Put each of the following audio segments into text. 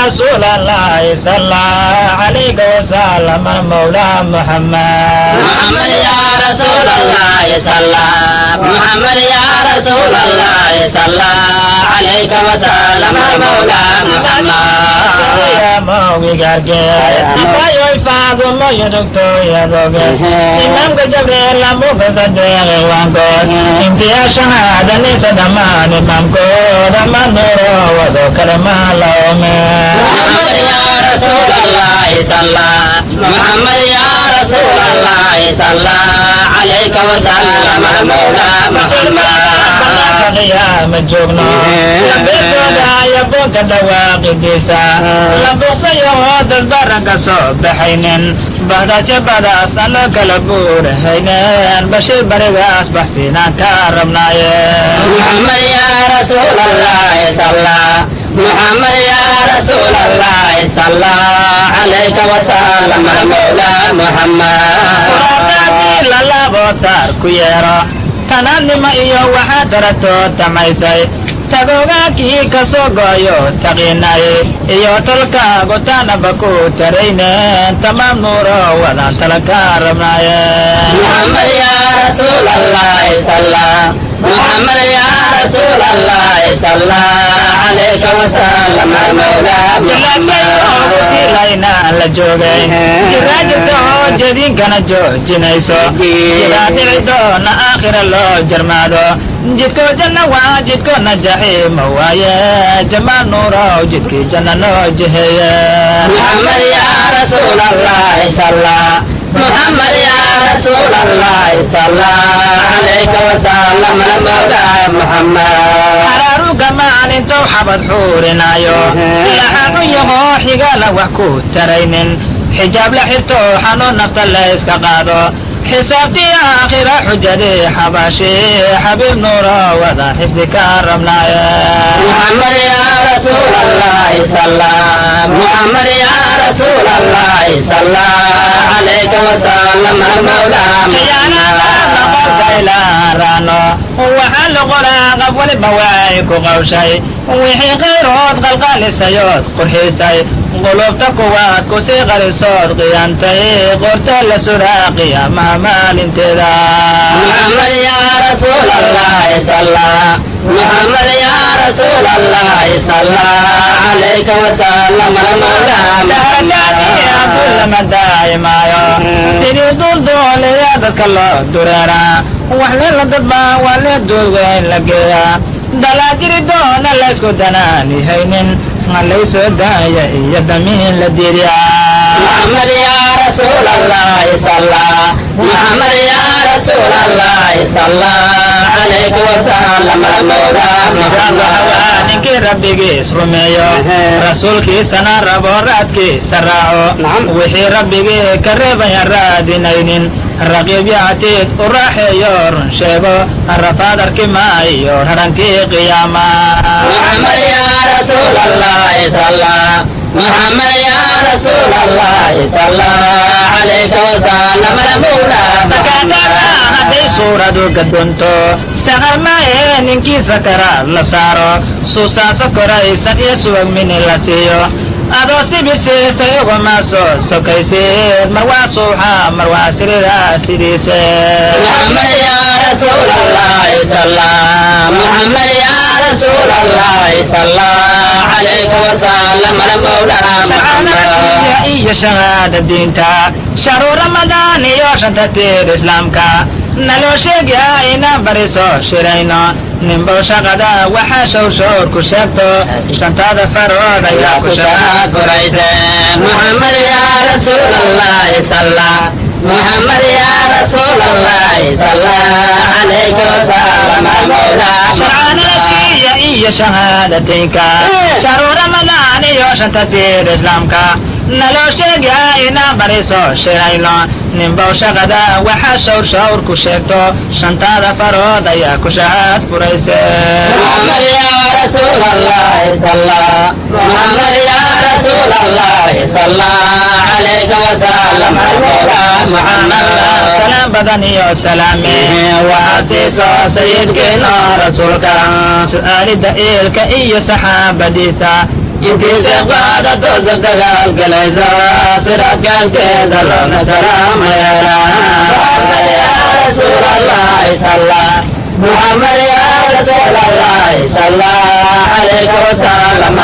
رسول الله صلى عليك وسلم المولى محمد محمد يا رسول الله صلى محمد يا رسول الله صلى عليك وسلم المولى محمد يا موي قرقي بايو يفاض الله يدكتو يدوكي إمام جبريل لموك تدير وانكو انت يا شهادة ليس دمان إمامكو دمان نورو ودو كلمة لومي محمد يا رسول الله صلى محمد يا رسول الله صلى عليك وسلم المولى محمد يا مجوبنا لبيتودا يبوك دواقي ديسا لبوك يهود البركة صوب حينين بعد شبدا سلك لبور حينين بشير برغاس بحسينا كرمنا محمد يا رسول الله صلى محمد يا رسول الله صلى عليك وسلم المولى محمد قرآن لا بوتار كيرا tananima iyo waxaa darato tamaysay tagogaakii ka soo gooyo taqiinaye iyo tolkaagu taanaba ku tarayneen tamaam nuuro wadaan tala ka rabnaaye محمد يا رسول الله صلى محمد يا رسول الله صلى عليك وسلم المولى محمد layna la joogay jiraajirto jadiinkana joojinayso jiraadicidoona aakhira loo jarmaado jidko janna waa jidkoona jaxiima waaye jamaal nuurow jidkii janna noo jeheeye محمد يا رسول الله صلى محمد يا رسول الله صلى عليك وسلم المولى محمد حرارك maalintou xabad xuurinaayo laxanu yahoo xigala wax ku taraynin xijaab la xirto xanuun nafta layska qaado xisaabtii aakhira xujadii xabashi xabiib nuuro wadaan xifdi ka rabnaaye محمد يا رسول الله صلى محمد يا رسول الله صلى عليك وسلم المولى rano waxaa la qoraa qab waliba waay ku qawshay wixii khayrood qalqaalisayood qurxiisay qulubta kuwaad ku sii qarisood qiyaantay qorta la suraa qiyaamaha maalinteeda محمد يا رسول الله صلى محمد يا رسول الله صلى عليك وسلم المولى محمد lama daa'imaayo sidii dulduuliya dadka loo dureeraa wax leela dadbaa waa lee duulweyn la geeyaa dalaajiri doona laysku danaanihaynin ma laysoo daaya iyo damiin la diiriyaa محمد يا رسول الله صلى محمد يا رسول الله صلى عليك وسلم المولى محمد ninkii rabbigiis rumeeyo rasuulkiisana rabo raadkiisa raaco wixii rabbigii ka reebayan raadinaynin raqiib yactiid u raaxeeyo run sheego rafaad arki maayo rarankii qiyaama محمد يا رسول الله صلى محمد يا رسول الله صلى عليك وسلم المولى sakaataan hadday suuradu gadunto saqar maaye ninkii sakaraad la saaro suusaaso koraysan iyo subag mini la siiyo adoo sibisiisay uguma soo sokaysid mar waa suuxa mar waa sirida sidiise محمد يا رسول الله صلى محمد يا رسول الله صلى عليك وسلم المولى محمد iyo shahaada diinta shahru ramadaan iyo shanta tiir islaamka naloo sheegyaa inaan bariso shirayno ninbow shaqada waxaa showshoor ku sheegto shantaada farood ayaa ku shahaad burayse محمد يا رسول الله صلى محمد يا رسول الله صلى عليك وسلم المولى sharcaanadkiya iyo shahaadateynka shahru ramadaan iyo shanta tiir islaamka naloo sheegyaa inaan bariso shirayno ninbow shaqada waxaa showr ku sheegto shantaada farood ayaa ku shahaad furayse محمد يا رسول الله صلى محمد يا رسول الله صلى عليك وسلم المولى محمد salaam badan iyo salaame waxaa siiso sayidkeena rasuulka su'aalida eelka iyo saxaabadiisa intiisa qaadato sabdagaal galaysa siraadkaalkeeda loona salaama yeelaa muxammad yaa rasuulallahi salla muxammad yaa rasuulallahi salla calayka wasalam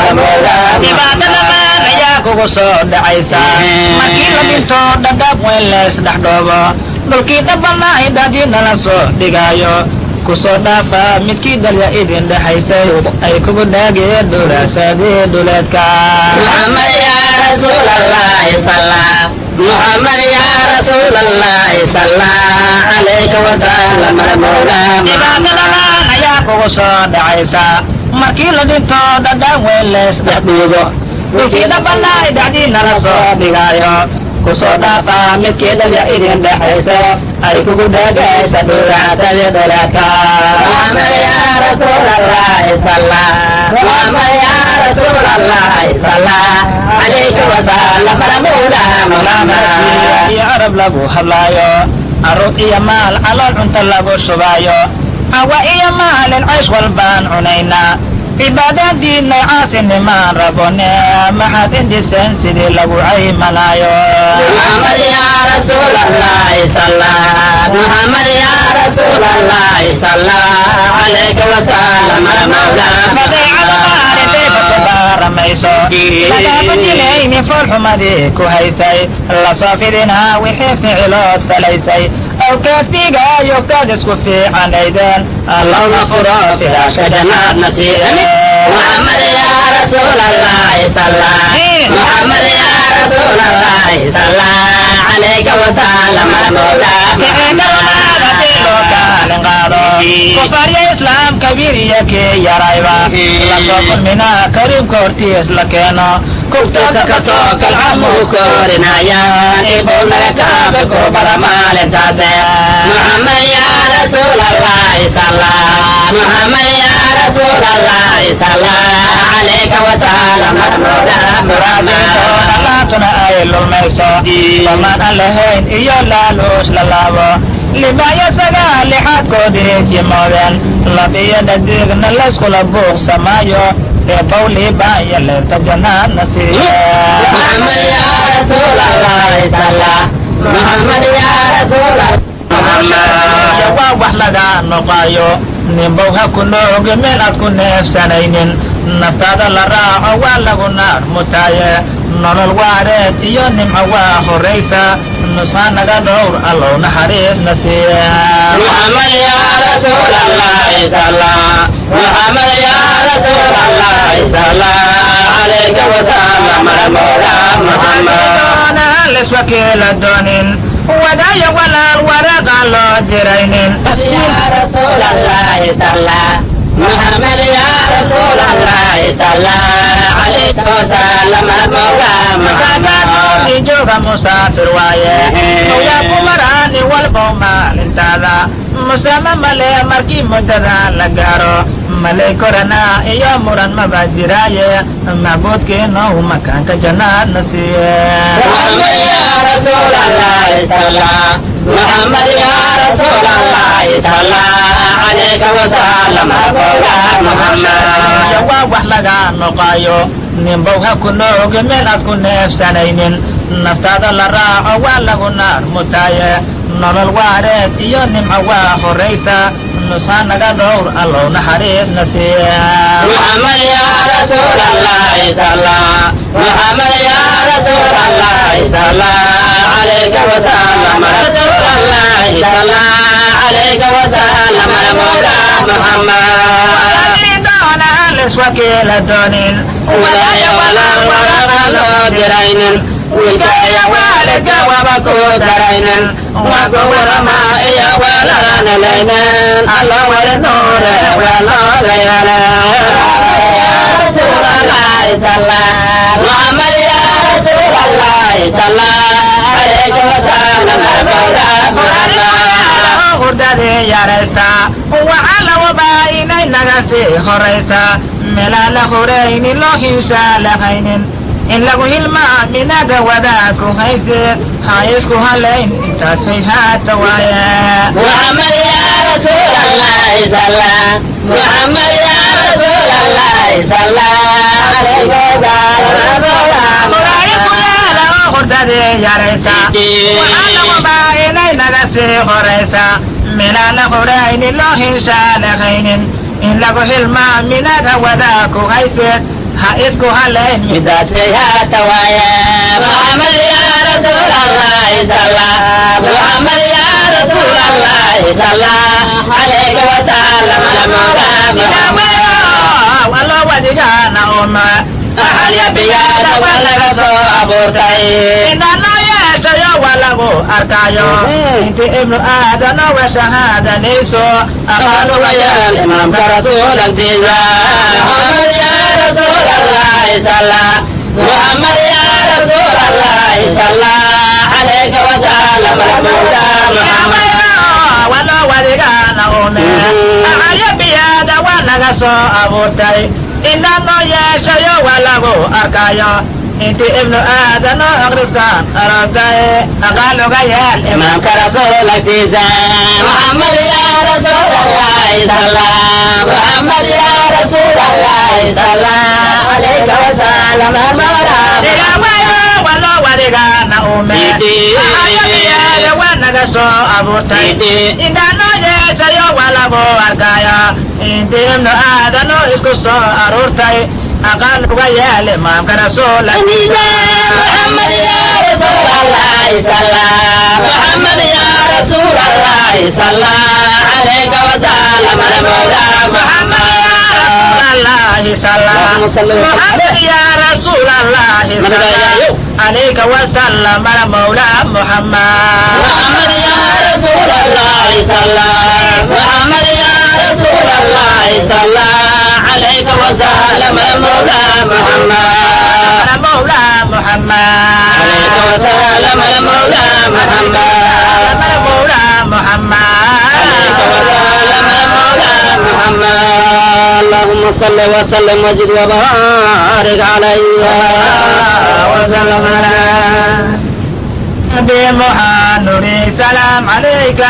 dhibaatada maan ayaa kugu soo dhacaysa markii la dhinto dhadhaab weyn lees dhex dhoobo dhulkii dhabanaahi daadiina la soo dhigaayo kusoo dhaafa midkii dalya idin dhexaysay ay kugu dhaageen dhulaasadii dhuleedka muxammad yaa rasuulallahi salla muxammad yaa rasuulallahi salla calayka wasalam dhibaatada maan ayaa kugu soo dhacaysa markii la dhinto dhadhaan weyn lees dhex dhiigo dhulkii dhabanaahi daadiina la soo dhigaayo kusoo dhaafa midkii dalya idin dhexaysa ay kugu dhaagaysa dhulaasadii dhuleedka muxammad yaa rasuulallahi salla muxammad yaa rasuulallahi salla calayka wasalam iyo arab lagu hadlaayo arruur iyo maal calool cunto lagu shubaayo cawa iyo maalin cays walbaan cunaynaa cibaadaadiinay caasinimaan rabone maxaad indhiseen sidii lagu caymanaayo muxammad yaa rasuulallahi salla muxammad yaa rasuulallahi salla calayka wasalam badeecada maalintayba tabaaramayso lagaaba dilayni foolxumadii ku haysay lasoo fidinaa wixii ficilood falaysay awkaadfigaayo kaad isku fiicanaydeen اللهم فرا فراش جنات نصير محمد يا رسول الله صلى محمد يا رسول الله صلى عليك وسلم كفار يا إسلام كبير يا كي يا رايبا لصوف منا كريم كورتيس لكينا كفتك كتوك العمو كورنا يا إبو لك بكبر مال تاسع محمد يا رسول الله صلى محمد يا رسول الله صلى عليك وسلم مرادنا أيل الميسو فمن اللهين إيا لالوش للابو لما يسقى لحد كودي جمودين لبيا نديغنا لسكو لبوغ سمايو بولي بايا لتجنا نسيه محمد يا رسول الله صلى محمد يا رسول الله waa wax laga noqayo ninbow ha ku nooge meel aad ku neefsanaynin naftaada la raaco waa lagu naar mutaaye nolol waareed iyo nimco waa horaysa nushaa naga dhowr allow naxariisna siiye محمد يا رسول الله صلى محمد يا رسول الله صلى عليك وسلم محمد leswakiila doonin wadaayo walaal waraaqa loo diraynin يا رسول الله صلى محمد يا رسول الله صلى عليك وسلم محمد jooga musaafir waaye yaa ku maraani walbow maalintaada musama male markii muddada la gaaro malay koranaa iyo muran maba jiraaye macbuudkeenow makaanka jannaadna siiye محمد يا رسول الله صلى محمد يا رسول الله صلى عليك وسلم محمد waa wax laga noqayo ninbow ha ku nooge meel aad ku neefsanaynin naftaada la raaco waa lagu naar mutaaye nolol waareed iyo nimco waa horaysa nushaa naga dhowr allow naxariisna siiye محمد يا رسول الله صلى محمد يا رسول الله صلى عليك وسلم رسول الله صلى عليك وسلم محمد leswakiila doonin ولا ولا ولا درين وكايا والد وبكو درين وكو رما يا ولا نلين الله والنور ولا ليلا رسول الله صلى محمد يا رسول الله صلى عليك وسلم hurdadii yaraysta waxaa la wabaa inay naga sii horaysa meelaan la horayni loo hiishaa lahaynin in lagu hilmaaminaga wadaaku hayse ha isku halayn intaasay haata waaye محمد يا رسول الله صلى محمد يا رسول الله صلى عليك وسلم khurdadii yaraysa waxaa lagu baa inay naga sii horaysa minaan la quraynin loo hinshaanaqaynin in lagu hilmaaminaad hawadaa ku hayseed ha isku halayn midaasay haata waaya محمد يا رسول الله صلى محمد يا رسول الله صلى عليك وسلم wallo wadigaana uma أهل يبيانا ولا سوء أبورتاي إننا يشيو ولغو أركايو انت ابن آدم وشهادة نيسو أقالوا يا الإمام كرسول الديزا محمد يا رسول الله صلى محمد يا رسول الله صلى عليك وسلم محمد wallo wadigaana ume أهل يبيانا walaga soo abuurtay inano yeeshayo walagu arkayo inti ibnu aadano akristaan aragtaye aqaaluga yeel imaamka rasuulkiisa محمد يا رسول الله صلى محمد يا رسول الله صلى عليك وسلم wallo wadigaana ume ayabiyaada wanaga soo abuurtay inano yeeshayo walagu arkayo inti ibnu aadano isku soo aruurtay aqaaluga yeel imaamka rasuulkiisa محمد يا رسول الله صلى محمد يا رسول الله صلى عليك وسلم المولى محمد الله صلى محمد يا رسول الله صلى عليك وسلم المولى محمد محمد يا رسول الله صلى محمد يا رسول الله صلى عليك وسلم المولى محمد المولى محمد عليك وسلم المولى محمد المولى محمد عليك وسلم المولى محمد اللهم صل وسلم وزد وبارك عليه وسلم على نبي محمد سلام عليك